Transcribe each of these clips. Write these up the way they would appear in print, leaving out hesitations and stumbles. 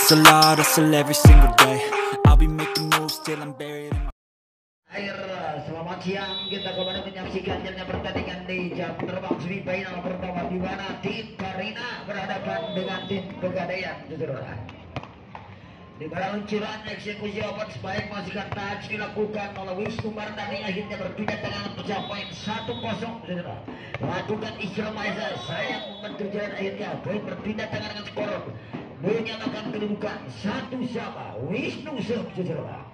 hustle every single day. I'll be making moves till I'm buried in my... Selamat siang, kita kembali menyaksikan jalannya pertandingan di jam terbang semifinal pertama di mana tim Karina berhadapan dengan tim Pegadaian, saudara. Di mana luncuran eksekusi open spike masihkan touch dilakukan oleh Wisnu Mardani, akhirnya berpindah tangan mencapai 1-0, saudara. Lakukan Isra saya membentuk jalan, akhirnya poin berpindah tangan dengan skor menyamakan kedudukan 1-1 Wisnu saudara.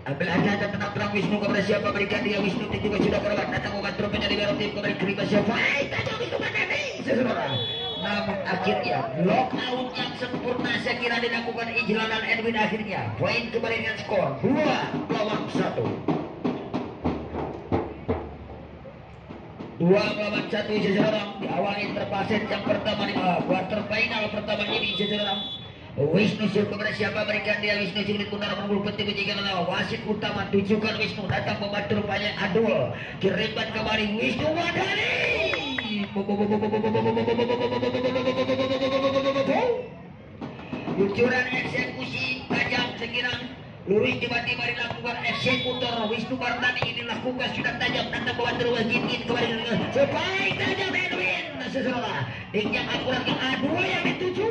Ambil aja tenang Wisnu kepada siapa, berikan dia. Wisnu juga sudah korban, datang membantu penyelenggara tim kepada Krima siapa, tanya Wisnu Mardani saudara. Namun akhirnya lockout yang sempurna saya kira dilakukan Ijlan dan Edwin, akhirnya poin kembali dengan skor 2-1. 2-1 seseorang di awal interpaset yang pertama di quarter final pertama ini seseorang. Wisnu kepada siapa, berikan dia. Wisnu sulit putar menggul penting menjaga oleh wasit utama, tujukan Wisnu datang membantu rupanya Adul, kirimkan kembali Wisnu Mardani. Lucuran eksekusi tajam sekirang lurus tiba-tiba dilakukan eksekutor Wisnu Mardani, ini dilakukan sudah tajam datang membantu wasit kembali sebaik tajam Edwin seseorang yang akurat ke Adul yang dituju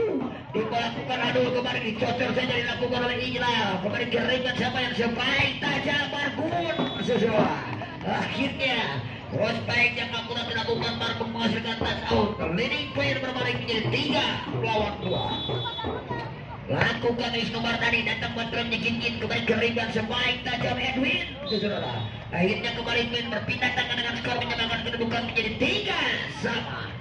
dilakukan Adul kemarin dicocor saja dilakukan oleh Ijla, kemarin kirimkan siapa yang sebaik tajam Margun seseorang. Akhirnya prospek yang akurat dilakukan Margun menghasilkan touchdown, leading player berbalik menjadi 3-2. Lakukan Wisnu Mardani datang bantuan nyekin kembali kirimkan sebaik tajam Edwin seseorang. Akhirnya kembali Edwin berpindah tangan dengan skor menyamakan kedudukan menjadi 3-3.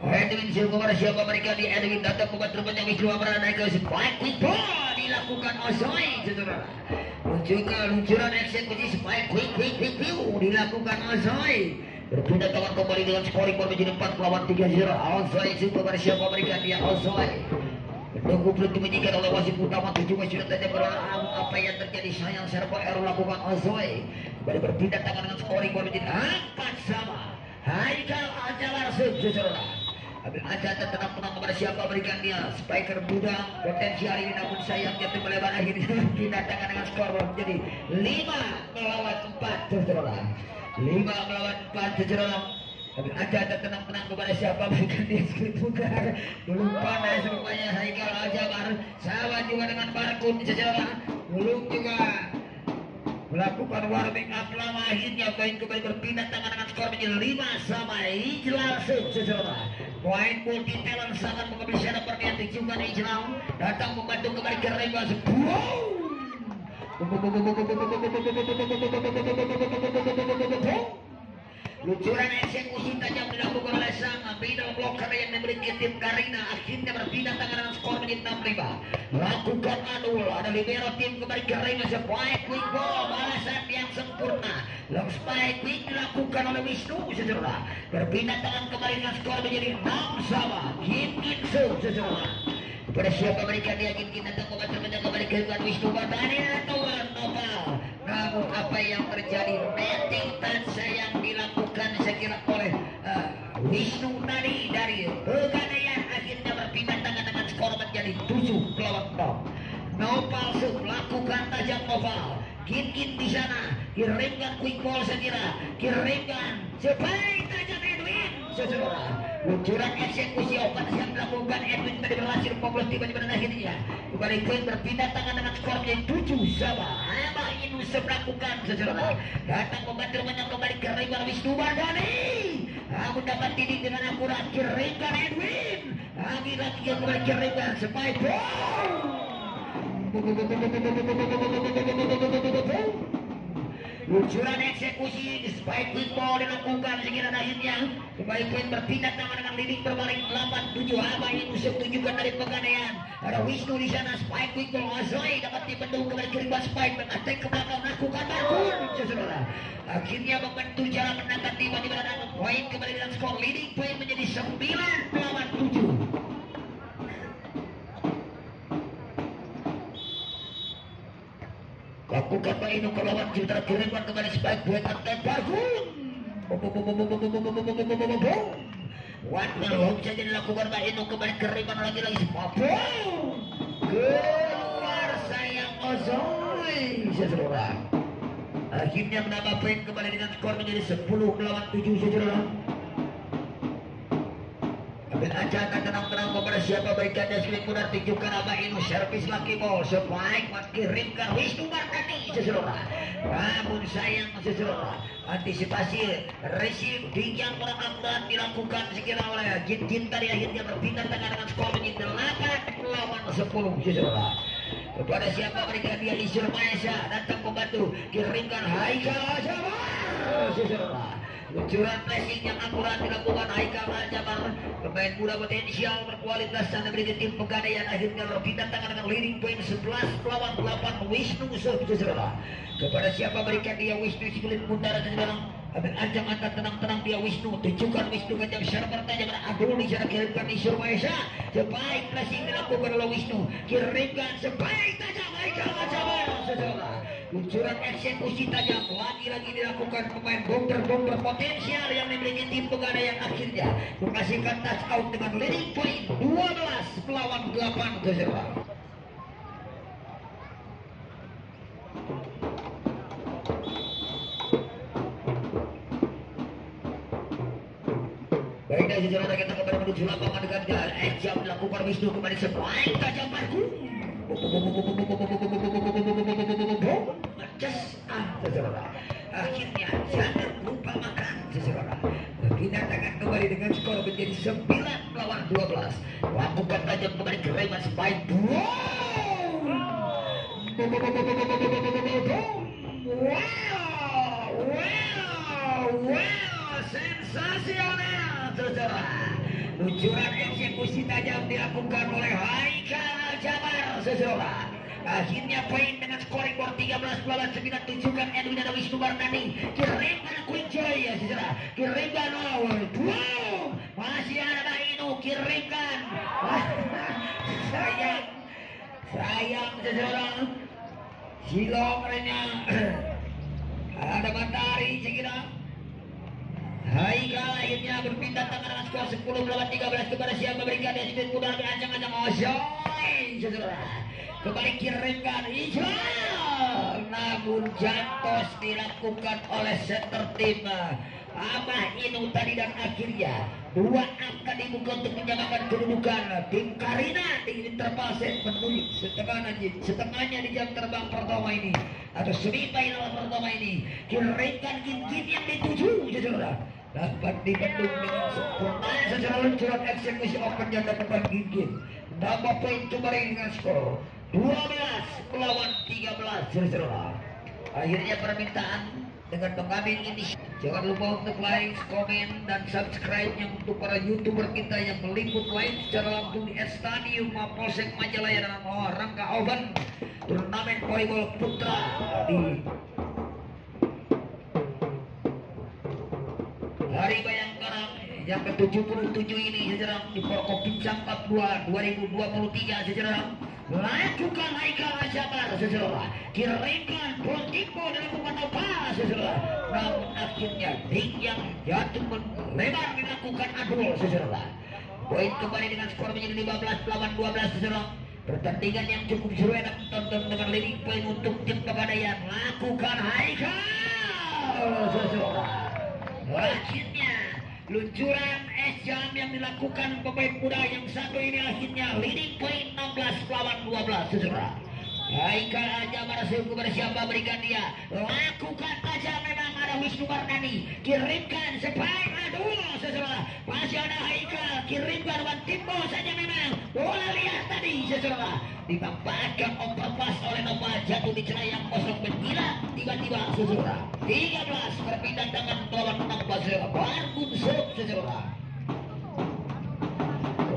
Edwin kepada siapa, mereka di Edwin datang membantu banyak Wisnu Mardani ke spike quick ball dilakukan Osoy saudara. Luncuran eksekusi spike quick dilakukan Osoy, berpindah tangan kembali dengan scoring ball menjadi 4-3. Osoy kepada siapa, mereka dia Osoy menunggu pelitu menyikat oleh wasit utama, tujuh sudah tanya apa yang terjadi, sayang serba error lakukan Osoy, kembali berpindah tangan dengan scoring ball menjadi 4-4. Haikal Ajalar saudara. Ambil aja tenang kepada siapa, berikan dia spiker muda potensial ini, namun sayang jatuh melebar, akhirnya pindah tangan dengan skor menjadi 5-4 saudara. 5-4 saudara. Ambil aja tenang kepada siapa, berikan dia skrip muda belum panas rupanya Haikal Ajabar, sahabat juga dengan Barkun saudara, belum juga melakukan warming up lama, akhirnya poin kembali berpindah tangan dengan skor menjadi 5-5 Ijlal saudara. Poin multi talent sangat mengambil syaraf perniat dicukan Ijlal, datang membantu kembali ke Rebas. Luncuran eksekusi tajam dilakukan oleh sang middle blocker yang memiliki tim Karina, akhirnya berpindah tangan dengan skor menjadi 6-5. Lakukan Adul, ada libero tim kembali Karina, spike quick ball balasan yang sempurna. Long spike quick dilakukan oleh Wisnu saudara, berpindah tangan kembali dengan skor menjadi 6-sama Kin saudara. Kepada siapa, berikan dia Kin datang membantu kembali ke Wisnu Mardani atau Nopal. Namun apa yang terjadi, netting touch yang dilakukan saya kira oleh Wisnu tadi dari Pegadaian, akhirnya berpindah tangan dengan skor menjadi 7-6. Nopal melakukan tajam Nopal, Kin di sana kirimkan quick ball, saya kira kirimkan sebaik tajam Edwin saudara. Luncuran eksekusi open yang dilakukan Edwin tadi berhasil membuat tiba-tiba akhirnya kembali Edwin berpindah tangan dengan skor menjadi 7-1. Emang ini melakukan saudara, datang membantu banyak kembali kirimkan Wisnu Mardani, aku dapat didik dengan akurat kirimkan Edwin, lagi-lagi yang kembali kirimkan sebaik luncuran eksekusi spike quick ball dilakukan sekiranya, akhirnya kembali poin berpindah tangan dengan leading berbalik 8-7. Apa ini musuh tunjukkan dari Pegadaian, ada Wisnu di sana, spike quick ball Azoy dapat dibendung kembali kirimkan spike mengatek ke belakang lakukan Margun saudara, akhirnya membantu jalan menangkan tiba-tiba dapat poin kembali dengan skor leading poin menjadi 9-7. Lakukan Bainu ke lawan Citra kirimkan kembali sebaik buatan tembak. Warna long saja dilakukan Bainu kembali kirimkan lagi-lagi sebuah keluar sayang Ozoi seseorang. Akhirnya menambah poin kembali dengan skor menjadi 10 melawan 7 seseorang. Ambil ajakan tenang-tenang kepada siapa berikannya sulit mudah tunjukkan Bainu servis laki ball sebaik kirimkan Wisnu Mardani seseorang. Namun sayang seseorang antisipasi receive yang kurang akurat dilakukan sekira oleh Jin tadi akhirnya berpindah tangan dengan skor menjadi 8 melawan 10 seseorang. Kepada siapa berikan dia Isur Maesa datang membantu kirimkan Haikal Jabar seseorang. Luncuran pressing yang akurat dilakukan Haikal Jabar, pemain muda potensial berkualitas dan memiliki tim pegadaian akhirnya berpindah tangan dengan leading point 11 lawan 8 Wisnu seseorang. Kepada siapa berikan dia Wisnu si kulit muda seseorang. Ambil ancang angkat tenang-tenang dia Wisnu tunjukkan Wisnu kejam secara bertanya Abdul di sana kirimkan Isur Maesa sebaik pressing dilakukan oleh Wisnu kirimkan sebaik tajam Haikal Jabar seseorang. Luncuran eksekusi tajam lagi-lagi dilakukan pemain bomber potensial yang memiliki tim pegadaian akhirnya menghasilkan touch out dengan leading point 12 melawan 8 seseorang. Baiklah sejarah kita kembali menuju lapangan dengan jam dilakukan Wisnu kembali sebaik tajam Marku. Seseorang. Akhirnya jangan lupa makan seseorang. Berpindah tangan kembali dengan skor menjadi 9 melawan 12. Lakukan tajam kembali ke Reman sebaik sensasional seseorang. Luncuran eksekusi tajam dilakukan oleh Haikal Jabar seseorang. Akhirnya poin dengan scoring skor 13 melawan 9 tunjukkan Edwin dan Wisnu Mardani kirimkan Queen Joy ya sejarah kirimkan masih ada Bainu kirimkan sayang seseorang silong renya ada matahari sekira Haikal akhirnya berpindah tangan dengan skor 10 melawan 13 kepada siapa berikan dia sedikit mudah ancang-ancang Ozoi seseorang. Kembali kirimkan Ijal, namun jantos dilakukan oleh center tim Abah Inu tadi dan akhirnya 2 angka dibuka untuk menyamakan kedudukan tim Karina di interval set menuju setengahnya di jam terbang pertama ini atau semifinal pertama ini kirimkan gigit yang dituju saudara dapat dibendung dengan sempurna secara luncuran eksekusi open yang dapat gigit nambah poin kembali dengan skor 12 melawan 13 saudara. Akhirnya permintaan dengan mengambil ini jangan lupa untuk like, komen, dan subscribe yang untuk para youtuber kita yang meliput live secara langsung di Stadium Mapolsek Majalaya dan Rangka Oban turnamen volleyball putra di Hari Bayangkara yang ke-77 ini sejarah di Forkopimsang Papua 2023 sejarah. Lakukan Haikal Jabar seseorang kirimkan Pontipo dalam apa seseorang namun akhirnya Dik yang jatuh lebar dilakukan Adul seseorang. Poin kembali dengan skor menjadi 15 melawan 12 seseorang. Pertandingan yang cukup seru dan tonton dengan leading poin untuk tim Pegadaian. Lakukan Haikal seseorang. Akhirnya luncuran jam yang dilakukan pemain muda yang satu ini akhirnya leading point 16 lawan 12 seseorang. Haikal Jabar kepada siapa berikan dia lakukan aja memang ada Wisnu Mardani kirimkan sebaik Adul seseorang masih ada Haikal kirimkan Wantimbo saja memang bola lihat tadi seseorang dimanfaatkan overpass oleh Nova jatuh di celah yang kosong bergila tiba-tiba seseorang 13 berpindah tangan lawan 16 Barbun Sob seseorang.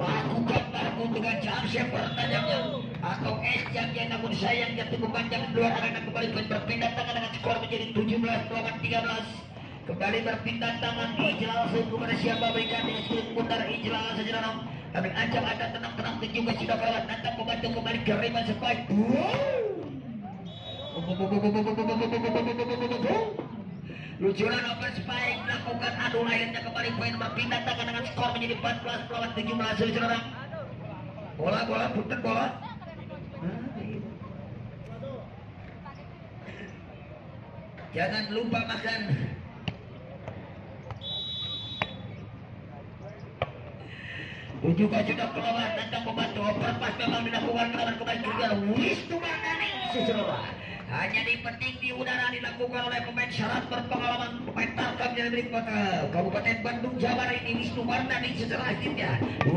Lakukan Barbun dengan jam sepertajamnya atau jam-jam namun sayang jatuh memanjang luar arena kembali berpindah tangan dengan skor menjadi 17 lawan 13. Kembali berpindah tangan Ijlal kepada siapa berikan dengan sulit putar Ijlal sejenak. Kami ancam ada tenang-tenang dan juga sudah perawat datang membantu kembali ke Reman sebaik Lucuran open spike dilakukan, aduh lahirnya kembali poin berpindah tangan dengan skor menjadi 14 melawan 17 saudara. Bola putar bola. Jangan lupa makan. Juga sudah keluar tentang membantu overpass memang dilakukan melawan kembali juga Wisnu Mardani saudara. Hanya dipetik di udara dilakukan oleh pemain syarat berpengalaman, pemain tarkam dari Kabupaten Bandung Jawa Barat ini Wisnu Mardani setelah akhirnya 15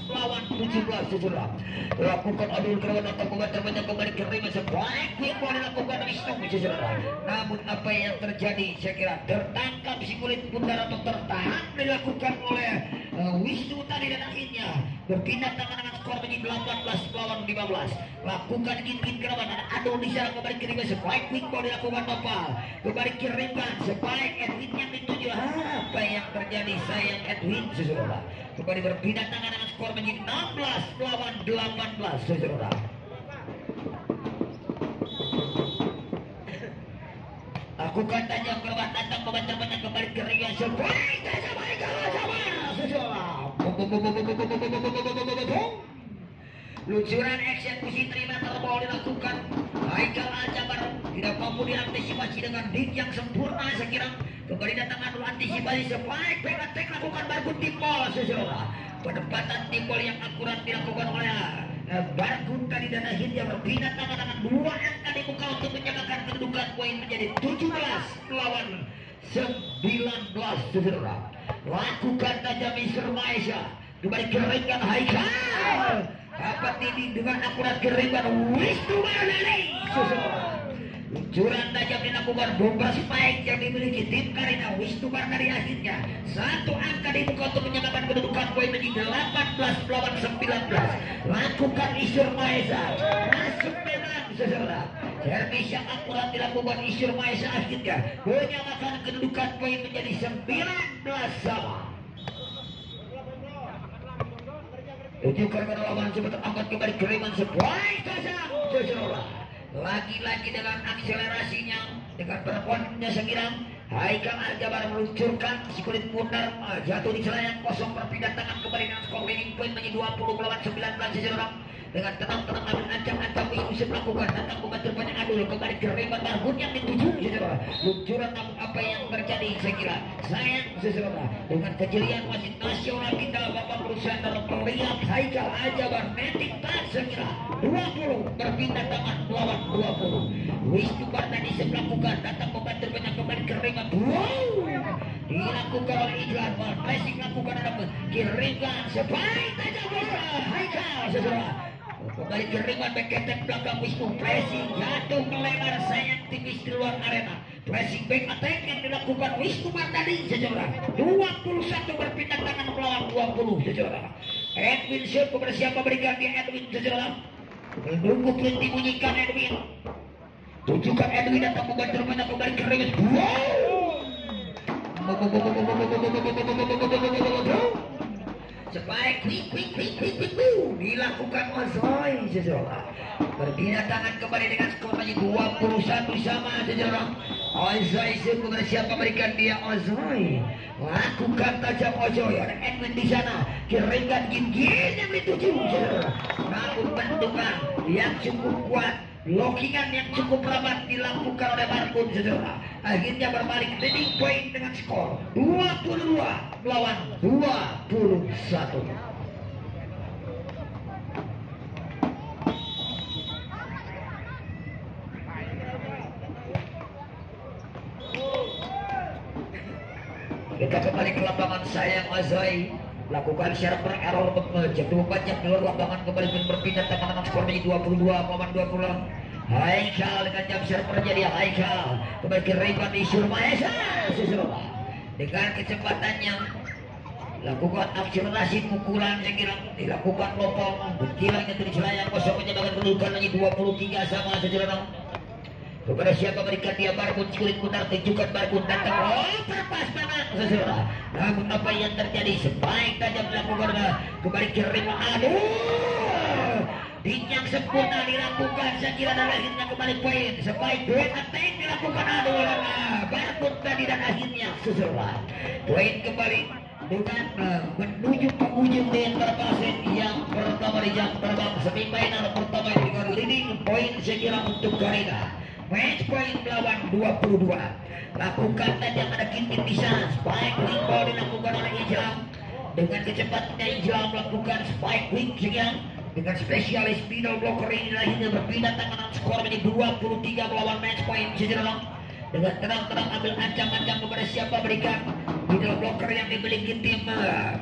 melawan 17 saudara. Lakukan adul kerawan atau pemain terbanyak kembali kerima sebaik yang boleh dilakukan Wisnu saudara. Namun apa yang terjadi saya kira tertangkap si kulit pundar atau tertahan dilakukan oleh Wisnu tadi dan akhirnya berpindah tangan dengan skor menjadi 18 melawan 15. Lakukan gigit kerawan dan adul diserang kembali kirimkan sebaik quick ball dilakukan Nopal kembali kirimkan sebaik Edwin yang dituju. Apa yang terjadi sayang Edwin saudara. Kembali berpindah tangan dengan skor menjadi 16 melawan 18 saudara. Lakukan tajam ke bawah tantang membantu banyak kembali kirimkan sebaik sebaik saudara. Luncuran eksekusi terima terbol dilakukan Haikal Aljabar tidak mampu diantisipasi dengan dik yang sempurna. Sekiranya kembali datang dulu antisipasi sebaik pengatek lakukan Bargun Timpol saudara. Penempatan Timpol yang akurat dilakukan oleh Bargun tadi dan akhirnya berpindah tangan dengan 2 angka di muka untuk menyamakan kedudukan poin menjadi 17 melawan 19 saudara. Lakukan tajam Mr. Maesha kembali keringkan Haikal. Dapat ini dengan akurat keringkan Wisnu Mardani saudara. Luncuran tajam dilakukan bomba spike yang dimiliki tim Karina Wisnu Mardani akhirnya 1 angka di muka untuk menyamakan kedudukan poin menjadi 18 melawan 19. Lakukan Isyur Maesha masuk memang saudara. Servis yang akurat dilakukan Isyur Maesha akhirnya menyamakan kedudukan poin menjadi 19 sama. Tunjukkan kepada lawan coba terangkat kembali kiriman sebaik tajam saudara. Lagi-lagi dengan akselerasinya dengan performanya sekiranya Haikal Aljabar meluncurkan si kulit pundar jatuh di celah yang kosong berpindah tangan kembali dengan skor winning point menjadi 20 melawan 19 saudara. Dengan tenang-tenang ambil ancam-ancam Yusuf melakukan datang membantu banyak adul kembali kiriman Bargun yang dituju saudara. Luncuran apa yang terjadi saya kira sayang saudara. Dengan kejelian wasit nasional kita Bapak berusaha dalam melihat Haikal Aljabar metik tak sekira 20 berpindah tangan melawan 20. Wisnu Mardani melakukan datang membantu banyak kembali kiriman. Dilakukan oleh Ijlan pressing lakukan ada kiriman sebaik tajam Haikal saudara. Kembali kiriman beketek belakang Wisnu pressing jatuh melebar sayang tipis di luar arena. Pressing back attack yang dilakukan Wisnu Mardani saudara. 21 berpindah tangan melawan 20 saudara. Edwin siap bersiap memberikan dia Edwin saudara. Menunggu pun dibunyikan Edwin. Tunjukkan Edwin datang membantu banyak kembali kiriman. Sebaik quick dilakukan Ozoi saudara. Berpindah tangan kembali dengan skor menjadi 21 sama saudara. Ozoi siap bersiap memberikan dia Ozoi. Lakukan tajam Ozoi. Ada Edwin di sana. Kirimkan gigi yang dituju saudara. Namun bentukan yang cukup kuat, blockingan yang cukup rapat dilakukan oleh Bargun saudara. Akhirnya berbalik leading point dengan skor 22 melawan 21. Kita kembali ke lapangan sayang Azai. Lakukan server error jatuh banyak di luar lapangan kembali berpindah tangan dengan skor menjadi 22 melawan 20. Haikal dengan jam server jadi Haikal kembali ke Rayban Isyur Maesha saudara. Dengan kecepatannya lakukan akselerasi pukulan yang kira dilakukan lopong berkilang itu di celah kosong menyebabkan kedudukan lagi 23 sama saudara. Kepada siapa berikan dia Bargun kulit putar tunjukkan Bargun datang terpas tangan saudara. Namun apa yang terjadi sebaik tajam dilakukan kembali kirim aduh yang sempurna dilakukan sekira dan akhirnya kembali poin. Sebaik duet attack dilakukan Adul Barbun tadi dan akhirnya susulan. Poin kembali dengan menuju ke ujung dengan perpasen yang pertama di jam terbang semifinal pertama dengan leading poin sekira untuk Karina. Match point melawan 22. Lakukan dan yang ada kintin bisa spike wing ball dilakukan oleh Ijam dengan kecepatan Ijam melakukan spike wing sekian dengan spesialis middle blocker ini akhirnya berpindah tangan skor menjadi 23 melawan match point sejenak dengan tenang-tenang ambil ancam-ancam kepada siapa berikan middle blocker yang dimiliki tim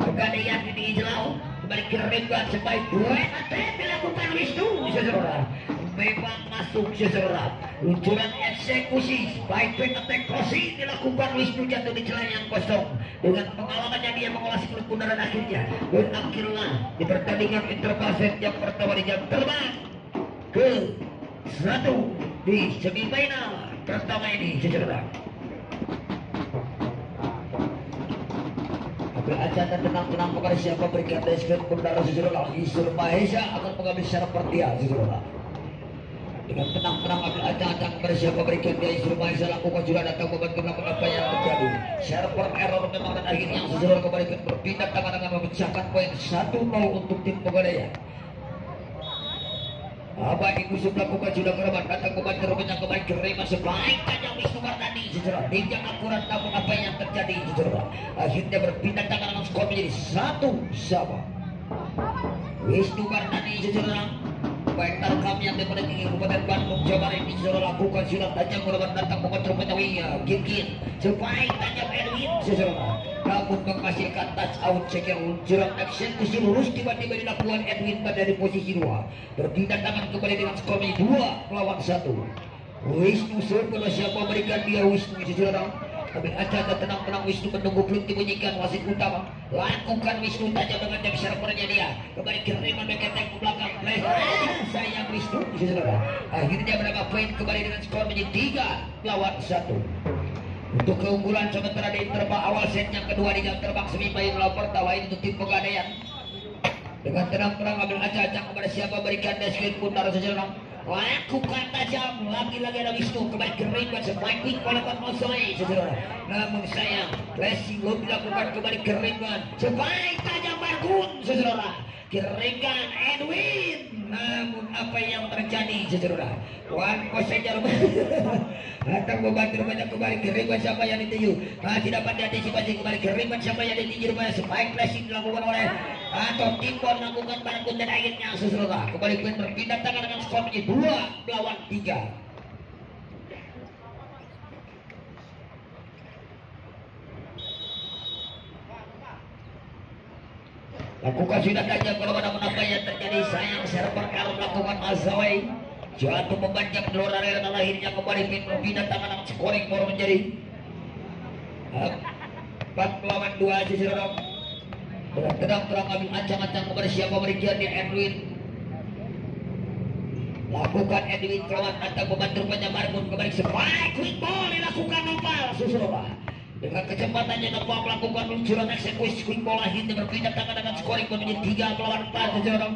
Pegadaian ini Ijam kembali kirimkan sebaik duet atlet dilakukan Wisnu sejenak memang masuk seseorang luncuran eksekusi spike back attack crossing dilakukan Wisnu jatuh di celah yang kosong dengan pengalamannya dia mengolah seluruh kundaran akhirnya berakhirlah di pertandingan interpaset yang pertama di jam terbang ke 1 di semifinal pertama ini seseorang. Ambil aja dan tenang-tenang kepada siapa berikan deskripsi bendara seseorang Isur Mahesa akan mengambil secara pertian seseorang dengan tenang-tenang ambil acak-acak kepada siapa berikan dia Isur Mahesa lakukan juga datang membantu melakukan apa yang terjadi server error memang dan akhirnya yang seseorang kembalikan berpindah tangan dengan memecahkan poin 1-0 untuk tim Pegadaian. Apa ini musuh melakukan sudah kereman datang membantu rupanya kembali kerema sebaik tajam Wisnu Wardani seseorang tidak akurat namun apa yang terjadi seseorang akhirnya berpindah tangan dengan skor menjadi 1-1. Wisnu Wardani seseorang baik kami yang dipenuhi Kabupaten Bandung Jawa Barat ini sudah lakukan silat tajam korban datang mengontrol penyawinya Gigit sebaik tajam Edwin seseorang namun menghasilkan touch out sekir luncuran eksekusi lurus tiba-tiba dilakukan Edwin dari posisi 2 berpindah tangan kembali dengan skor 2-1. Wisnu sebelum siapa berikan dia Wisnu seseorang ambil aja dan tenang-tenang Wisnu menunggu belum dibunyikan wasit utama lakukan Wisnu tajam dengan jam servernya dia kembali kiriman beketek ke belakang sayang Wisnu akhirnya berapa poin kembali dengan skor menjadi 3-1 untuk keunggulan sementara di terbang awal set yang kedua di jam terbang semifinal pertama ini untuk tim Pegadaian dengan tenang-tenang ambil aja kepada siapa berikan deskripsi putar sejenak lakukan tajam lagi-lagi ada Wisnu kembali keriman sebaik wing kolekan Mosoi sejenak namun sayang flashing low dilakukan kembali keriman sebaik tajam Bargun sejenak keringan Edwin namun apa yang terjadi sejenak Wan Kosejar datang membantu banyak kembali keriman siapa yang dituju masih dapat diantisipasi kembali keriman siapa yang dituju rupanya sebaik flashing dilakukan oleh atau Timbon melakukan Bargun dan akhirnya sejenak kembali berpindah tangan dengan skor menjadi 2-3. Lakukan sudah tajam kalau apa yang terjadi sayang server kalau melakukan Azawai jatuh membanjak di luar area dan akhirnya kembali berpindah tangan dengan scoring baru menjadi 4-2 seseorang dengan terang-terang ambil ancang-ancang kepada siapa berikan dia Edwin lakukan Edwin kawan datang membantu penyebarkan kembali sebaik quick ball dilakukan Nopal seseorang dengan kecepatannya Nopal melakukan luncuran eksekusi quick ball akhirnya berpindah tangan dengan scoring menjadi 3-4 seseorang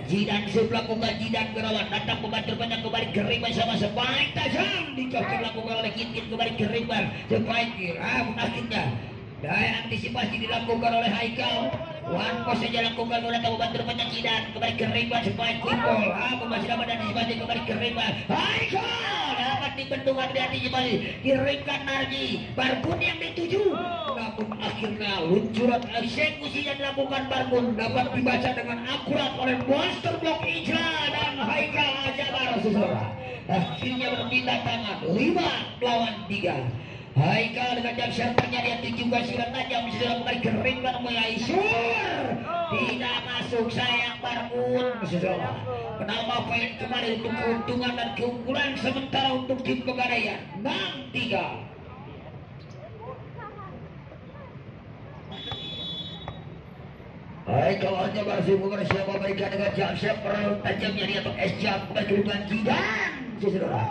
Jidan melakukan Jidan gerawan datang membantu banyak kembali keriman sama sebaik tajam dicokir lakukan oleh Kinkin kembali keriman sebaik akhirnya daya antisipasi dilakukan oleh Haikal Wan Pos saja lakukan oleh membantu banyak Jidan kembali keriman sebaik quick ball masih dapat antisipasi kembali keriman Haikal dapat dibendungan di antisipasi kirimkan Narji Bargun yang dituju namun akhirnya luncuran eksekusi yang dilakukan Bargun dapat dibaca dengan akurat oleh monster block Ijla dan Haikal Ajabar seseorang akhirnya berpindah tangan 5-3 Haikal dengan jam servernya dia tunjukkan silat tajam sudah kembali keringkan mulai sur tidak masuk sayang Bargun seseorang menambah poin kembali untuk keuntungan dan keunggulan sementara untuk tim Pegadaian 6-3. Haikal hanya bersibuk siapa berikan dengan jam server tajamnya dia untuk es jam berkerutan Jidan seseorang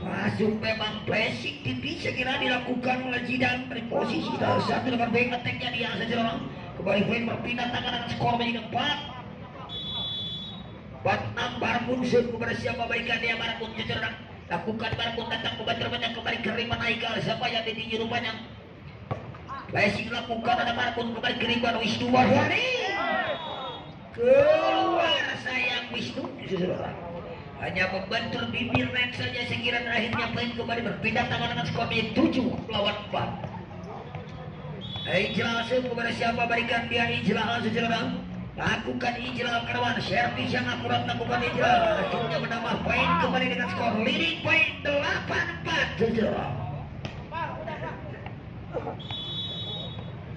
masuk memang flashing tipis sekira dilakukan oleh Jidan dari posisi satu dengan baik attacknya dia seseorang kembali poin berpindah tangan dengan skor menjadi 4 46 Barbun sun kepada siapa berikan dia Barbun secara lakukan Barbun datang kepada banyak kembali keriman Haikal siapa yang ditinggi rupanya Lesing lakukan ada Barbun kembali keriman Wisnu Wardani keluar sayang Wisnu saudara hanya membentur bibir rek saja sekiranya akhirnya poin kembali berpindah tangan dengan skor 7 lawan 4. Ijlal kepada siapa berikan dia Ijlal saudara lakukan Ijlal kawan servis yang akurat lakukan Ijlal akhirnya menambah poin kembali dengan skor leading poin 8-4 saudara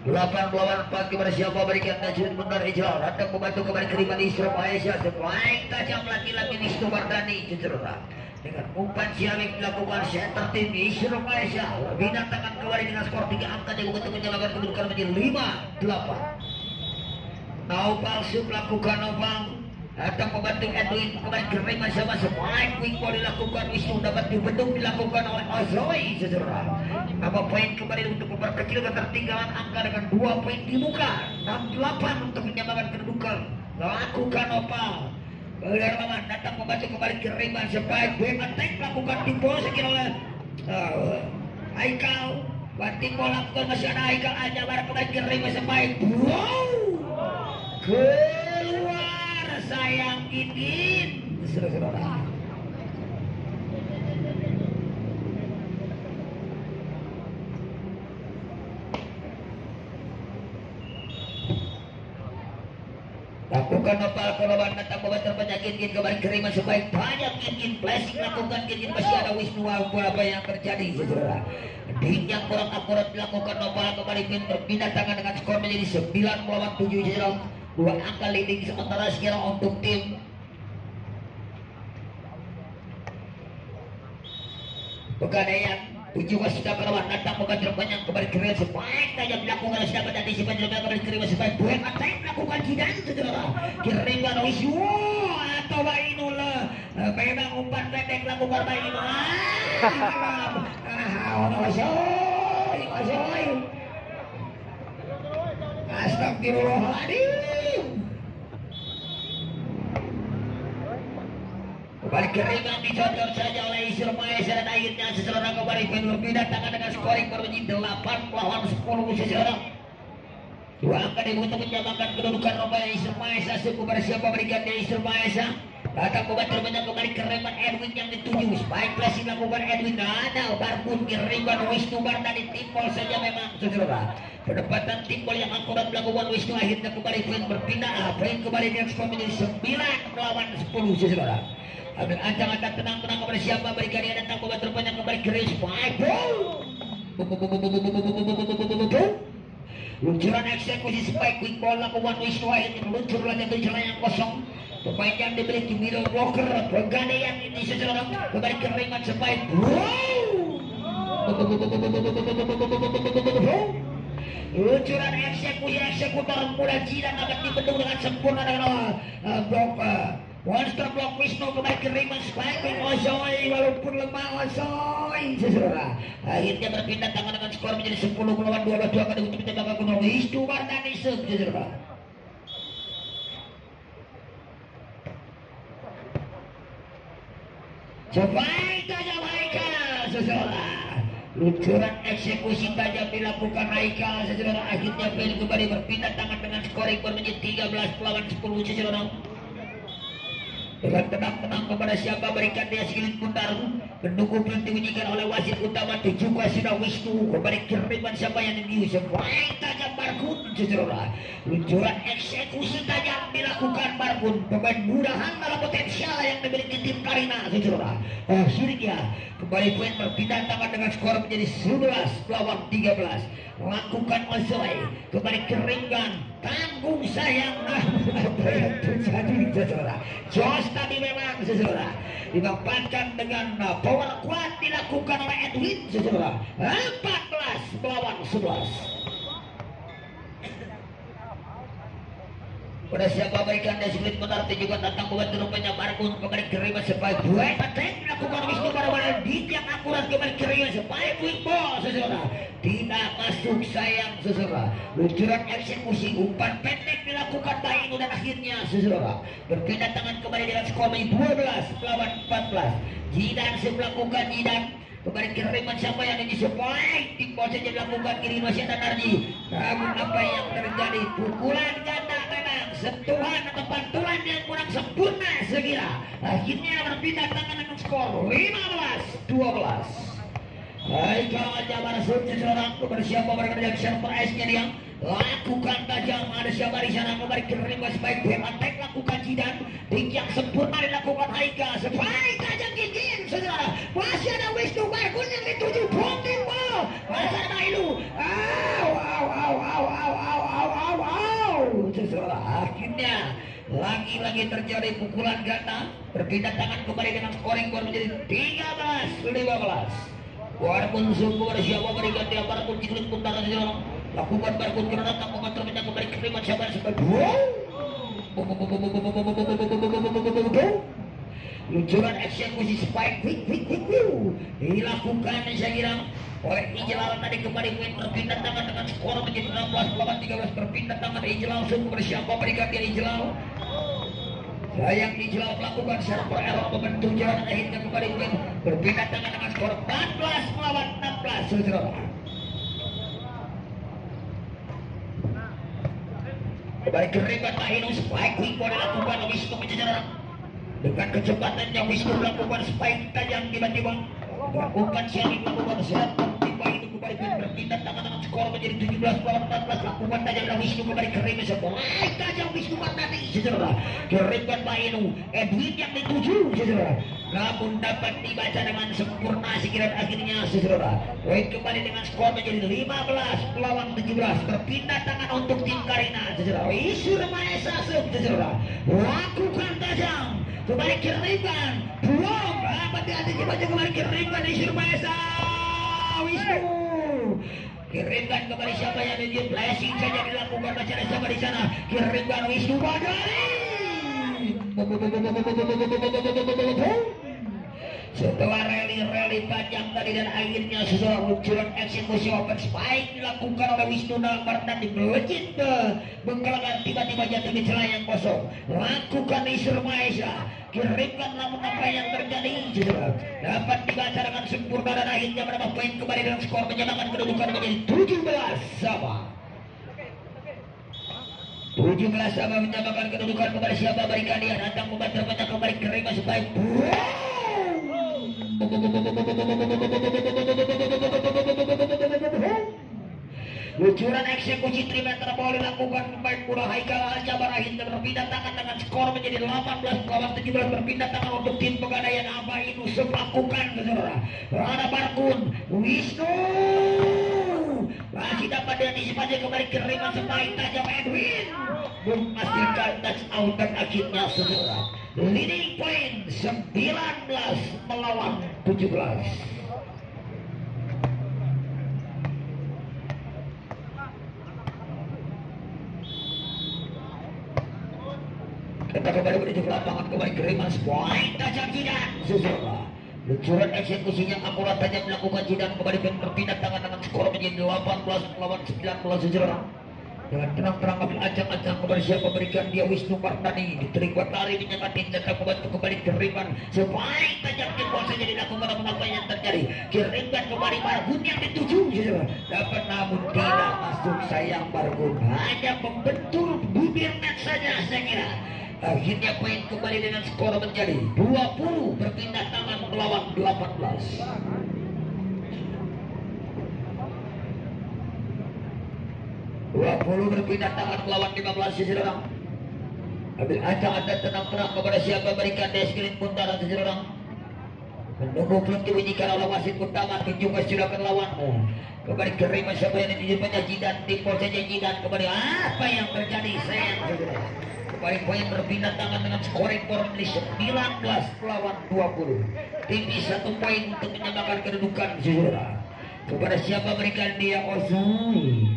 8-4 kepada siapa berikan Najun benar Ijlal datang membantu kembali keriman Isra Aisyah sebaik tajam laki-laki Wisnu Wardani saudara dengan umpan siamik dilakukan center tim Isra Aisyah bina tangan kembali dengan skor 3 angka yang untuk menyelamatkan kedudukan menjadi 5-8 Naufal melakukan Naufal datang membantu Edwin kembali keriman sama sebaik wing ball dilakukan Wisnu dapat dibendung dilakukan oleh Azroi saudara nama poin kembali untuk memperkecil ketertinggalan angka dengan 2 poin di muka 6-8 untuk menyamakan kedudukan lakukan Naufal Lawan datang membantu kembali keriman sebaik wing attack lakukan timbul sekira oleh Haikal timbul lakukan masih ada Haikal aja baru kembali keriman sebaik keluar sayang Idin saudara lakukan opal korban datang membantu penyakit kembali keriman sebaik banyak ingin flashing lakukan ingin masih ada Wisnu apa yang terjadi saudara yang kurang akurat dilakukan opal kembali berpindah tangan dengan skor menjadi 9-7 saudara 2 angka leading sementara sekira untuk tim Pegadaian 7 wasit kawan datang membantu banyak kembali keriman sebaik tajam dilakukan sudah mengantisipasi kembali keriman sebaik buat attack lakukan kidan saudara kiriman Wisnu atau Bainul memang umpan pendek lakukan Bainul Astagfirullahaladzim kembali keriman dicocor saja oleh Isra Aisyah dan akhirnya seseorang kembali berpindah tangan dengan scoring berbunyi 8-10 seseorang 2 angka untuk menyamakan kedudukan Rombongan Isra Aisyah kepada siapa berikan dia Isra Aisyah datang membantu banyak kembali keriman Edwin yang dituju spike flashing lakukan Edwin ada Barbun keriman Wisnu Wardani timbul saja memang saudara pendapatan timbul yang akurat melakukan Wisnu akhirnya kembali poin berpindah poin kembali dengan skor menjadi 9-10 saudara ambil ancang-ancang tenang-tenang kepada siapa berikan dia datang membantu banyak kembali keriman spike luncuran eksekusi spike quick ball lakukan Wisnu akhirnya meluncur lagi ke celah yang kosong pemain yang dimiliki middle blocker Pegadaian ini seseorang kembali keringan sebaik luncuran eksekutor muda jiran akan dibendung dengan sempurna dengan blok monster block Wisnu kembali keringan sebaik Ozoi walaupun lemah Ozoi seseorang akhirnya berpindah tangan dengan skor menjadi 10-12 akan untuk menembakkan guna Wisnu Wardani seseorang sebaik tajam Haikal seseorang luncuran eksekusi tajam dilakukan Haikal seseorang akhirnya poin kembali berpindah tangan dengan scoring menjadi 13-10 seseorang dengan tenang-tenang kepada siapa berikan dia sekilit pundar menunggu belum dibunyikan oleh wasit utama juga sudah Wisnu kembali kiriman siapa yang dibius sebaik tajam Barbun saudara luncuran eksekusi tajam dilakukan Barbun pemain muda handal potensial yang dimiliki tim Karina saudara akhirnya kembali poin berpindah tangan dengan skor menjadi 11-13 lakukan Ozoi kembali keringan tanggung sayang apa yang terjadi saudara Jos tadi memang saudara dimanfaatkan dengan power kuat dilakukan oleh Edwin saudara 14-11 pada siapa berikan dia sulit menarti juga datang membantu rupanya Barbun kembali kiriman sebaik buat attack dilakukan Wisnu pada di yang akurat kembali kiriman sebaik quick ball saudara tidak masuk sayang saudara luncuran eksekusi umpan pendek dilakukan Lakukan Bainu dan akhirnya saudara berpindah tangan kembali dengan skor 12 melawan 14. Jidan melakukan Jidan kembali kiriman siapa yang ada di sebelah tim bos saja dilakukan kiri masih ada Narji. Namun apa yang terjadi, pukulan ganda memang sentuhan atau pantulan yang kurang sempurna sekira. Akhirnya berpindah tangan dengan skor 15-12. Baik, kalau Jabar sukses seorang kepada siapa mereka dari surprise-nya dia lakukan tajam, ada siapa di sana kembali kering sebaik Bemantek lakukan Jidan, dik yang sempurna dilakukan Haika sebaik tajam gigim saudara. Masih ada Wisnu Bargun yang dituju bombing ball, masih ada Ilu saudara. Akhirnya lagi-lagi terjadi pukulan ganda, berpindah tangan kembali dengan scoring baru menjadi 13-15. Walaupun sungguh ada siapa berikan dia Barkun ciklit putaran seorang lakukan Barkun karena datang mengatur menang kembali kiriman sabar sebagai luncuran eksekusi spike dilakukan saya kira oleh Ijlal tadi kembali berpindah tangan dengan skor menjadi 16-13 berpindah tangan Ijlal sungguh bersiapa berikan dia Ijlal. Yang Ijlal melakukan server error membentuk jalan akhirnya kembali berpindah tangan dengan skor 14 melawan 16 saudara. Kembali keribat Bainu spike Wiko dilakukan Wisnu menjejar dengan kecepatannya Wisnu melakukan spike tajam tiba-tiba lakukan Syahid melakukan server Bainu kembali berpindah tangan dengan skor menjadi 17 melawan 14 lakukan tajam dan Wisnu kembali keribat spike tajam Wisnu Mardani saudara. Keribat Bainu Edwin yang dituju saudara, namun dapat dibaca dengan sempurna sekiranya akhirnya saudara. Poin kembali dengan skor menjadi 15 melawan 17 berpindah tangan untuk tim Karina saudara. Isur Maesa saudara lakukan tajam kembali keribat belum dapat dibaca kembali keribat Isur Maesa Wisnu kirimkan kembali siapa yang di blessing saja dilakukan baca siapa di sana kirimkan Wisnu Badari setelah rally panjang tadi dan akhirnya setelah luncuran eksekusi open spike dilakukan oleh Wisnu Mardani melejit ke bengkelangan tiba-tiba jatuh di celah yang kosong lakukan Isur Maesa kirimkan namun apa yang terjadi saudara dapat dibaca dengan sempurna dan akhirnya menambah poin kembali dengan skor menyamakan kedudukan menjadi 17 sama. 17 sama menyamakan kedudukan kepada siapa berikan dia datang membantu banyak kembali kiriman sebaik luncuran eksekusi 3 meter bola dilakukan pemain bola Haikal Al-Jabar akhirnya berpindah tangan dengan skor menjadi 18 melawan 17 berpindah tangan untuk tim Pegadaian Aba Inus melakukan saudara. Ada Barkun Wisnu masih dapat diantisipasi kembali kiriman sebaik tajam Edwin memastikan touch out dan akhirnya saudara leading point 19 melawan 17. Kita kembali menuju ke lapangan kembali kiriman poin tajam Jidan saudara. Luncuran eksekusinya akurat tajam melakukan Jidan kembali berpindah tangan dengan skor menjadi 18 melawan 19 saudara. Dengan tenang-tenang ambil ancang-ancang kepada siapa berikan dia Wisnu Mardani diterima lari menyekatin dan membantu kembali kiriman sebaik tajam jempol saja dilakukan apa yang terjadi kirimkan kembali Bargun yang dituju saudara dapat namun tidak masuk sayang Bargun hanya membentur bibir net saja saya kira. Akhirnya poin kembali dengan skor menjadi 20 berpindah tangan melawan 18. 20 berpindah tangan melawan 15 saudara. Ambil ancang-ancang tenang-tenang kepada siapa berikan deskrin putaran saudara. Menunggu klub dibunyikan oleh wasit utama tunjukkan silakan lawanmu. Kembali kiriman siapa yang dijemputnya Jidan timpul saja Jidan kembali apa yang terjadi sayang saudara. Kembali poin berpindah tangan dengan scoring poin 19 melawan 20. Tinggi 1 poin untuk menyamakan kedudukan saudara. Kepada siapa berikan dia Ozoi.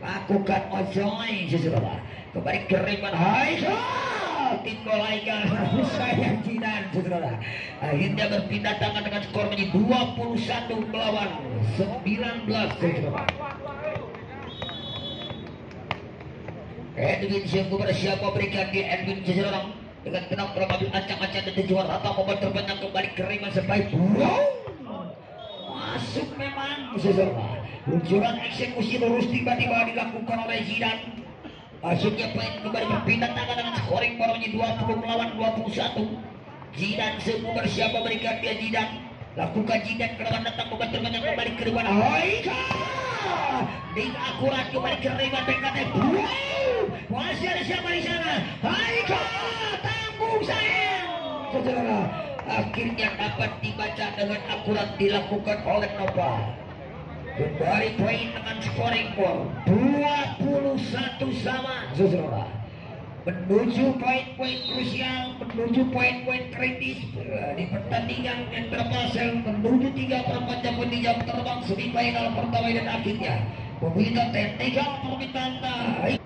Lakukan Ozoi saudara. Kembali kiriman Haikal timbul Haikal sayang Jidan saudara. Akhirnya berpindah tangan dengan skor menjadi 21 melawan 19 saudara. Edwin siapa bersiapa berikan dia Edwin seseorang dengan tenang terambil acak-acak dan tujuan rata mobil terbanyak kembali keriman sebaik masuk memang seseorang luncuran eksekusi lurus tiba-tiba dilakukan oleh Zidane. Masuknya poin kembali berpindah tangan dengan scoring barunya 20 melawan 21. Zidane semua bersiapa berikan dia Zidane lakukan Zidane ke depan datang mobil terbanyak kembali keriman Haika dengan akurat kembali keriman PKT masih ada siapa di sana? Haika tanggung sayang saudara. Akhirnya dapat dibaca dengan akurat dilakukan oleh Nova. Kembali poin dengan scoring skor 21 sama saudara. Menuju poin-poin krusial, menuju poin-poin kritis di pertandingan yang terpasang, menuju 3/4 jam di jam terbang semifinal pertama dan akhirnya pemerintah tinggal permintaan naik.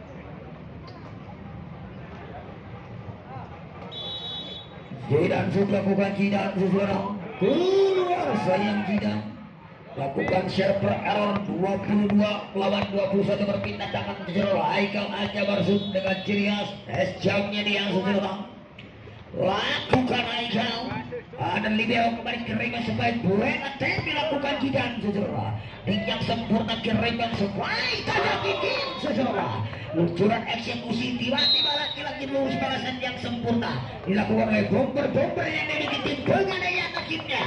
Zidane sudah bukan Zidane seseorang keluar sayang Zidane lakukan share per error 22 lawan 21 berpindah tangan seseorang Haikal aja bersut dengan ciri khas es jamnya dia seseorang lakukan Haikal ada libero kembali keriman sebaik buena tapi lakukan Zidane seseorang yang sempurna keriman sebaik tajam bikin seseorang luncuran eksekusi tiba-tiba lagi-lagi lurus balasan yang sempurna dilakukan oleh bomber-bomber yang memiliki tim penganiayaan akhirnya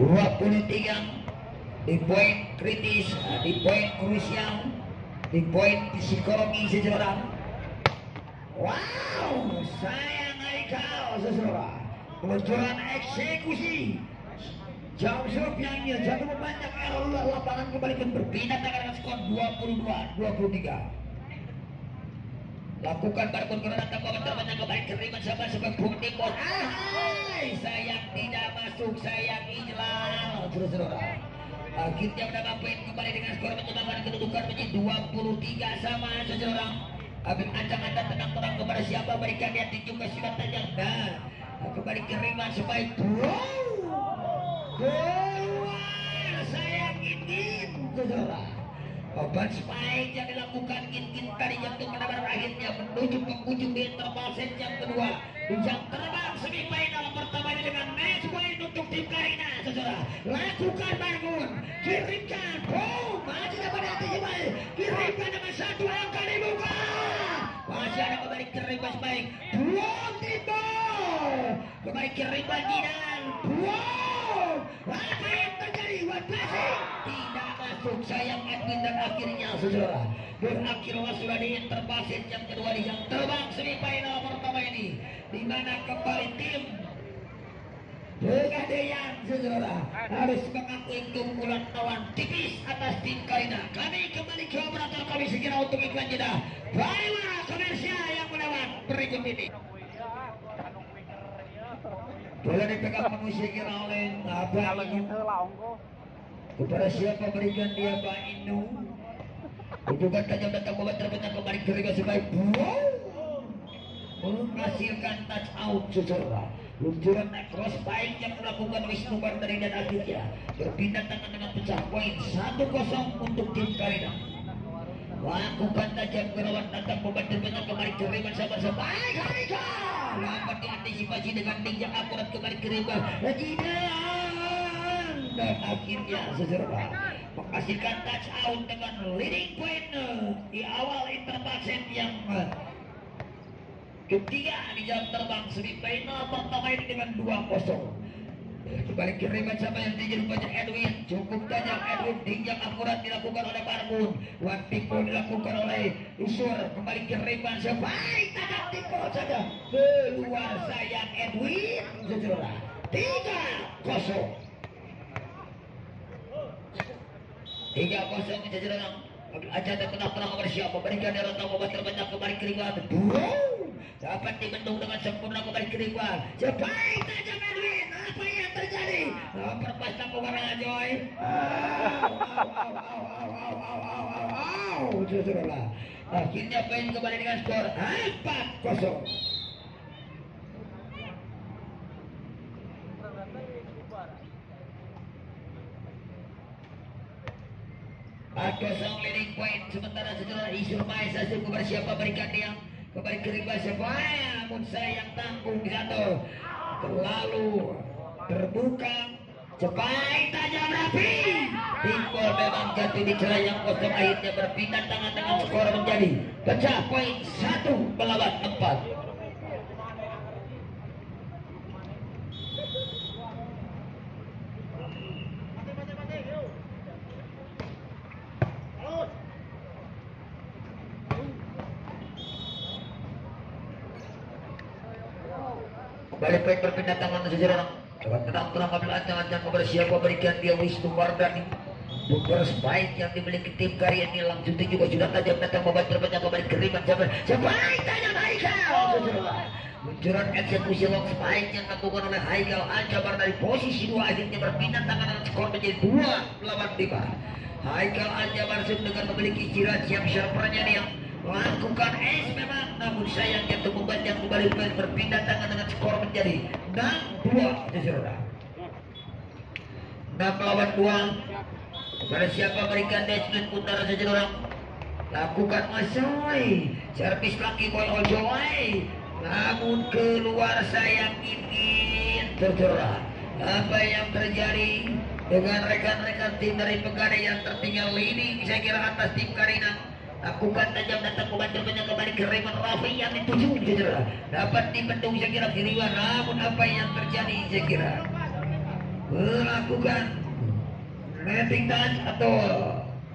23 di poin kritis, di poin krusial, di poin psikologi seseorang. Wow, sayang Haikal seseorang peluncuran eksekusi jam serpiangnya jatuh membanyak error lapangan kembali berpindah dengan skor 22-23. Lakukan barcode karena datang momen terbanyak kembali keriman sebab Bundikon. Ahai, sayang tidak masuk, sayang Ijlal saudara. Akhirnya mendapat poin kembali dengan skor menyebabkan kedudukan menjadi 23 sama saudara. Ambil ancang-ancang tenang terang kepada siapa berikan dia tinju ke silat tajam dan kembali keriman sebaik keluar sayang Gin saudara. Obat spike yang dilakukan Gin tadi jantung mendapat akhirnya menuju penghujung di interval set yang kedua di jam terbang semifinal pertama ini dengan match point untuk tim Karina saudara. Lakukan bangun kirimkan boom masih dapat antisipasi kirimkan dengan satu angka dibuka masih ada kembali kerimbas baik belum tiba kembali kerimbas Jidan wow apa yang terjadi buat passing tidak masuk sayang Edwin dan akhirnya saudara berakhirlah sudah di interpasit yang kedua di jam terbang semifinal pertama ini di mana kembali tim Pegadaian saudara harus mengakui keunggulan lawan tipis atas tim Karina. Kami kembali ke operator kami segera untuk iklan jeda. Baiklah komersial yang melewat berikut ini. Bola dipegang manusia kira oleh Abah Inu. Kepada siapa berikan dia Abah Inu. Hubungan tajam datang membuat terbentuk kembali keringat sebaik menghasilkan touch out saudara. Luncuran cross baik yang melakukan Wisnu Bardari dan akhirnya berpindah tangan dengan pecah poin 1-0 untuk tim Karina. Lakukan tajam gerawan datang membantu banyak kembali keriman sama-sama. Baik Haika dapat diantisipasi dengan tinjak akurat kembali keriman dan akhirnya saudara menghasilkan touch out dengan leading point di awal interpaset yang ketiga di jam terbang semifinal pertama ini dengan 2-0. Kembali kiriman sama yang tinggi rupanya Edwin cukup tajam Edwin tinjak akurat dilakukan oleh Barbun one tipu dilakukan oleh Isur kembali kiriman sebaik tajam tipu saja keluar sayang Edwin saudara 3-0 saudara. Aja tenang-tenang bersiap memberikan darah obat terbanyak kembali kiriman dapat dibendung dengan sempurna kembali keribuan sebaik tajam Edwin apa yang terjadi perpasang ke warna Joy saudara akhirnya poin kembali dengan skor 4-0. kosong leading point sementara setelah Isur Maesa kepada siapa berikan dia kembali ke riba siapa namun sayang tanggung satu terlalu terbuka cepat tajam rapi timbul memang jatuh di celah yang kosong akhirnya berpindah tangan dengan skor menjadi pecah poin 1 melawan 4. Balik poin berpindah tangan sejarah tenang ambil ancang-ancang kepada siapa berikan dia Wisnu Wardani Bumper spike yang dimiliki tim karya ini langsung juga sudah tajam datang membantu banyak kembali keriman siapa tajam Haikal luncuran eksekusi long spike yang dilakukan oleh Haikal Ancabar dari posisi 2 akhirnya berpindah tangan dengan skor menjadi 2 lawan 5. Haikal Ancabar dengan memiliki jirat siap servernya yang melakukan memang namun sayangnya untuk membanjang kembali berpindah tangan dengan skor menjadi 6-2 sesudah 6 lawan 2 pada siapa berikan desmen putaran saja orang lakukan Masoi servis lagi boy Ojoi namun keluar sayang ingin tercerah apa yang terjadi dengan rekan-rekan tim dari Pegadaian yang tertinggal leading saya kira atas tim Karina lakukan tajam datang membantu banyak kembali ke Raymond Rafi yang dituju saudara dapat dibendung saya kira kiriwa namun apa yang terjadi saya kira melakukan netting touch atau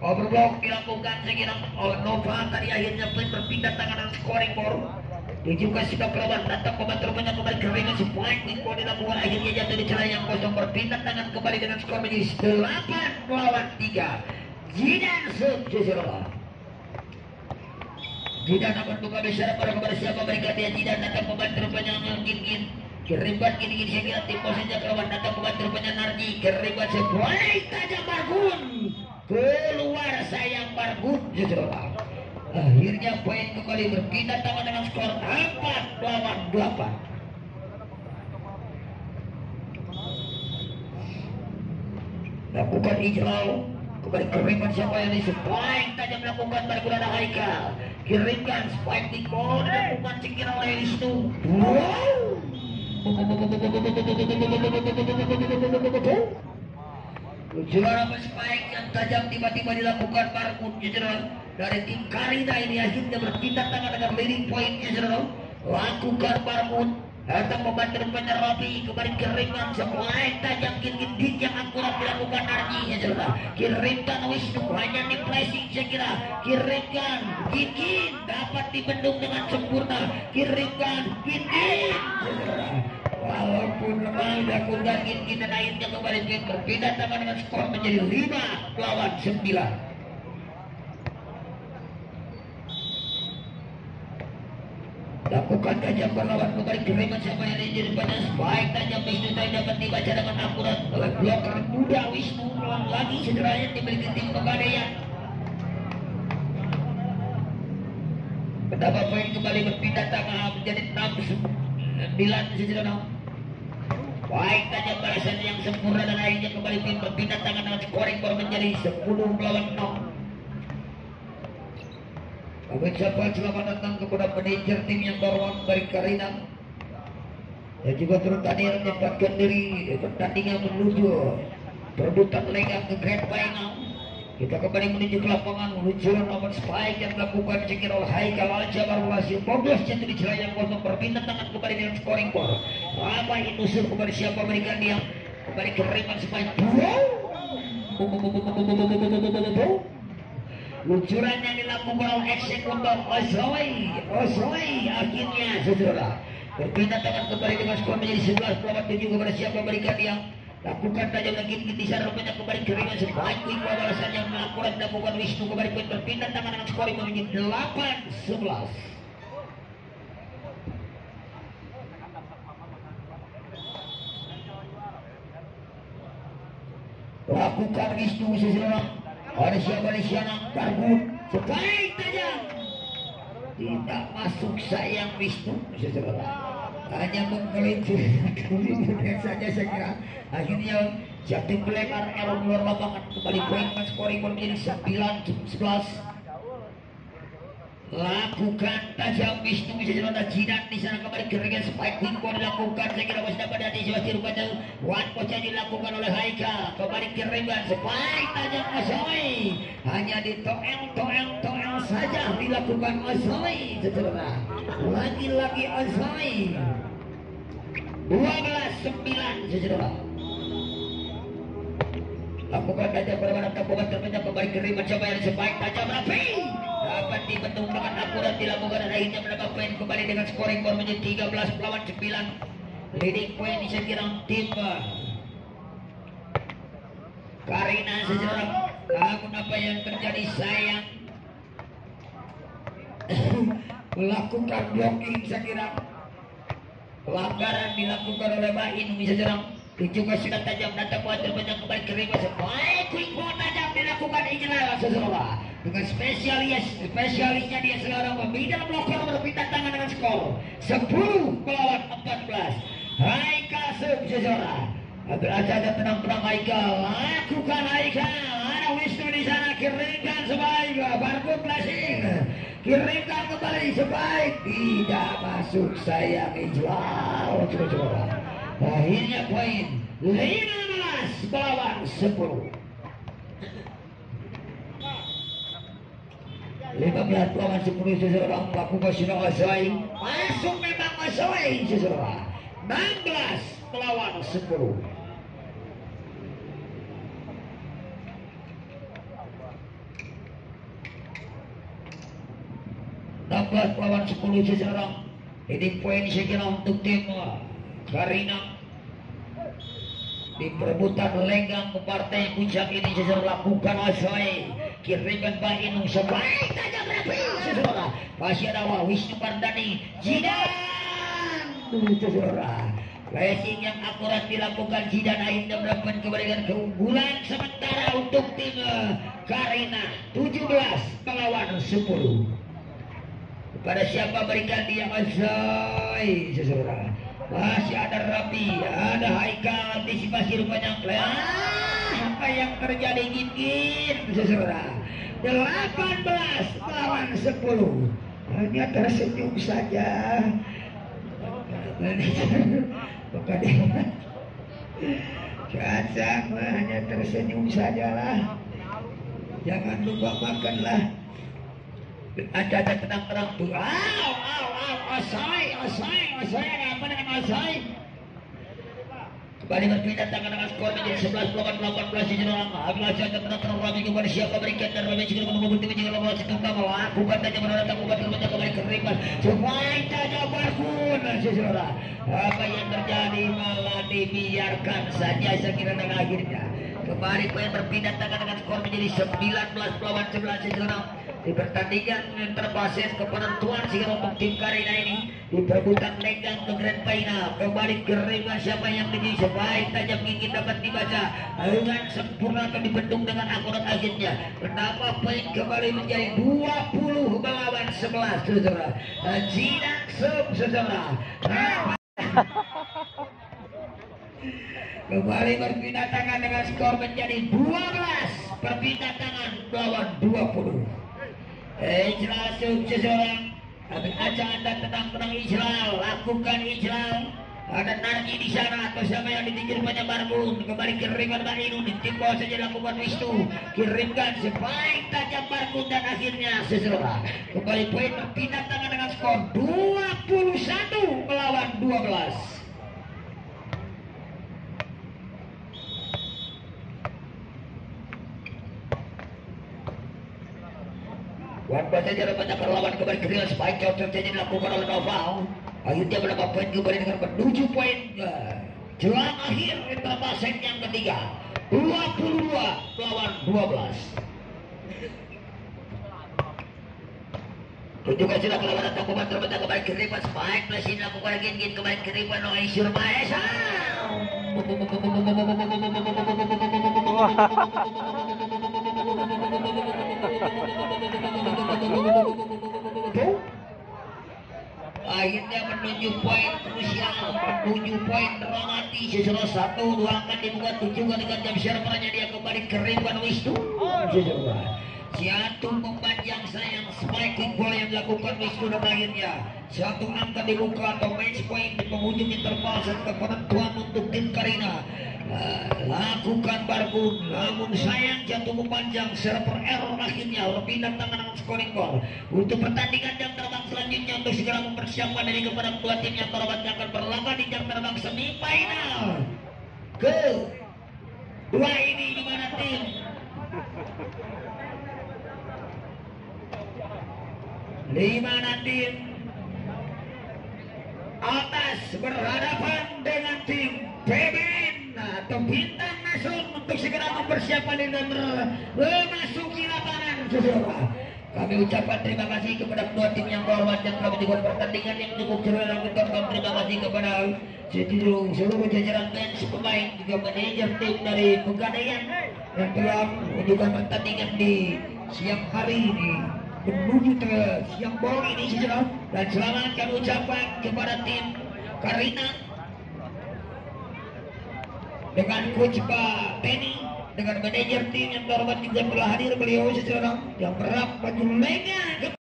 overblock dilakukan saya kira oleh Nova tadi akhirnya berpindah tangan dan scoring board dia juga sudah melawan datang membantu banyak kembali ke Raymond sepoin Wiko dilakukan akhirnya jatuh di celah yang kosong berpindah tangan kembali dengan skor menjadi 8 lawan 3 Jidan saudara tidak dapat buka besar pada kepada siapa mereka dia tidak datang membantu rupanya gin keribat gini saya kira tim saja kawan datang membantu rupanya Narji keribat sebuah tajam Bargun keluar sayang Bargun justru akhirnya poin kembali berpindah tangan dengan skor 4 lawan 8 lakukan hijau kembali keribat siapa yang spike tajam melakukan Bargun ada Haikal kirimkan spike di bawah dilakukan cekir oleh Wisnu luncuran apa spike yang tajam tiba-tiba dilakukan Bargun dari tim Karina ini akhirnya berpindah tangan dengan leading point lakukan Bargun datang membantu rupanya Rafi kembali kirimkan spike tajam gigit yang akurat dilakukan Narji kirimkan Wisnu hanya di flashing saya kira kirimkan gigit dapat dibendung dengan sempurna kirimkan gigit walaupun lemah dilakukan gigit dan akhirnya kembali berpindah tangan dengan skor menjadi 5 lawan 9. Lakukan tajam berlawan kembali kiriman siapa yang jadi pada spike tajam Wisnu tadi dapat dibaca dengan akurat oleh bloker muda Wisnu ulang lagi cederanya dimiliki tim Pegadaian betapa poin kembali berpindah tangan menjadi 6-9 cederanya baik tajam balasan yang sempurna dan akhirnya kembali berpindah tangan dengan scoring baru menjadi 10 lawan 0. Ucapan selamat datang kepada manajer tim yang baru dari Karina dan juga turut hadir menyempatkan diri pertandingan menuju perebutan lega ke grand final. Kita kembali menuju ke lapangan luncuran nomor spike yang dilakukan cekir oleh Haikal Aljabar Wasil Bogos jatuh di celah yang kosong berpindah tangan kembali dengan scoring board apa ini usul kepada siapa berikan dia kembali ke Raymond spike luncuran yang dilakukan oleh eksekutor Osoi akhirnya saudara berpindah tangan kembali dengan skor menjadi 11 lawan 7 kepada siapa berikan dia lakukan tajam lagi di sana rupanya kembali keringan sebaik Wiko balasan yang akurat dilakukan Wisnu kembali berpindah tangan dengan skor menjadi 8-11. Lakukan Wisnu saudara ada siapa di sana Bargun sebaik tajam tidak masuk sayang Wisnu saudara hanya menggelincir saja saya kira. Akhirnya Jatim melempar error luar lapangan, kembali poin dengan scoring menjadi 9-11. Lakukan tajam Wisnu bisa jalan jidat di sana, kembali keringan spike Winko dilakukan, saya kira masih dapat antisipasi rupanya Wan Koca dilakukan oleh Haika, kembali keringan spike tajam Osoi, hanya toel saja dilakukan Osoi, saudara. Lagi-lagi Osoi. 12-9 saudara. Lakukan tajam berwarna tabungan terbanyak, kembali keringan coba yang spike tajam rapi. Dapat dibendung dengan akurat dilakukan dan akhirnya mendapat poin kembali dengan scoring skor menjadi 13-9. Leading point di sekirang tim Karina sejarah. Namun apa yang terjadi sayang melakukan blocking sekirang pelanggaran dilakukan oleh Mbak Inung sejarah. Juga sudah tajam datang buat terbanyak kembali keringan sebaik quick ball tajam dilakukan Ijlal saudara. Dengan spesialisnya dia sekarang memidal blokor berpindah tangan dengan skor 10-14. Haikal saudara. Belajar dan tenang-tenang Haikal. Lakukan Haikal. Ada Wisnu di sana, kirimkan sebaik Barco Classic. Kirimkan kembali sebaik tidak masuk sayang Ijlal saudara. Akhirnya poin 15 melawan 10. 15 melawan 10 seseorang melakukan sudah Osoi. Masuk memang Osoi seseorang. 16 melawan 10. Melawan 10 seseorang. Ini poin saya kira untuk tim Karina di perebutan lenggang ke partai puncak ini sesuatu lakukan Osoi, kirimkan Mbak Inung sebaik tajam rapi saudara. Masih ada Wisnu Mardani Jidan saudara. Racing yang akurat dilakukan Jidan akhirnya mendapat kembalikan keunggulan sementara untuk tim Karina 17 melawan 10. Kepada siapa berikan dia Osoi saudara. Masih ada Rapi, ada Haikal, antisipasi rupanya. Apa yang terjadi gigit saudara. 18 melawan 10. Hanya tersenyum saja. Maka dia Kacang hanya tersenyum sajalah. Jangan lupa makanlah. Ada tenang-tenang tuh. Osoi, ada apa dengan Osoi? Kembali berpindah tangan dengan skor menjadi 11-18 di dalam. Abdullah Syah tenang-tenang Rami kepada siapa berikan dan Rami juga menunggu juga lepas itu kamu. Lakukan saja mendatang ubat terbanyak kembali keriman. Supaya saja berkun saudara. Apa yang terjadi malah dibiarkan saja saya kira dengan akhirnya. Kembali poin berpindah tangan dengan skor menjadi 19-11 saudara. Di pertandingan yang terbasis ke penentuan sehingga untuk tim Karina ini di perebutan lenggang ke grand final kembali keringan siapa yang menjadi sebaik tajam gigi dapat dibaca dengan sempurna atau dibendung dengan akurat akhirnya. Kenapa poin kembali menjadi 20 melawan 11 saudara. Jidan saudara. Kembali berpindah tangan dengan skor menjadi 12 berpindah tangan melawan 20. Ijlal seseorang. Aja anda tenang-tenang Ijlal, lakukan Ijlal. Ada Narji di sana atau siapa yang ditinggir banyak Barbun. Kembali kirimkan Mbak Inung, ditimpa saja lakukan Wisnu. Kirimkan sebaik tajam Barbun dan akhirnya seseorang. Kembali poin berpindah tangan dengan skor 21 melawan 12. Wan baca jarak banyak perlawan kembali ke real spike jauh terjadi dilakukan oleh Noval. Akhirnya mendapat poin kembali dengan menuju poin jelang akhir interval set yang ketiga 22 melawan 12. Tunjukkan sudah perlawanan takuban terbentak kembali ke ribuan spike plus ini lakukan lagi kembali ke ribuan Noisur Maesa. akhirnya menuju poin krusial, menuju poin dramatis. Sesudah 1-2 akan dibuka 7 dengan jam servernya dia kembali ke Ridwan Wisnu. Jatuh memanjang sayang spike quick ball yang dilakukan Wisnu dan akhirnya satu angka dibuka atau match point di penghujung interval serta penentuan untuk tim Karina. Lakukan Barbun, namun sayang jatuh memanjang server error akhirnya berpindah tangan dengan scoring ball untuk pertandingan jam terbang selanjutnya untuk segera mempersiapkan diri kepada dua tim yang terbanyak akan berlaga di jam terbang semifinal ke dua ini di mana tim atas berhadapan dengan tim Bebin atau Bintang Nasun untuk segera mempersiapkan diri dan memasuki lapangan. Kami ucapkan terima kasih kepada kedua tim yang berhormat yang telah menjadikan pertandingan yang cukup seru dan menonton. Terima kasih kepada seluruh jajaran bench pemain juga manajer tim dari Pegadaian yang telah menunjukkan pertandingan di siang hari ini menuju ke siang bolong ini saudara. Dan selamat kami ucapkan kepada tim Karina dengan coach Pak Penny, dengan manajer tim yang terhormat juga telah hadir beliau saudara yang berap baju mega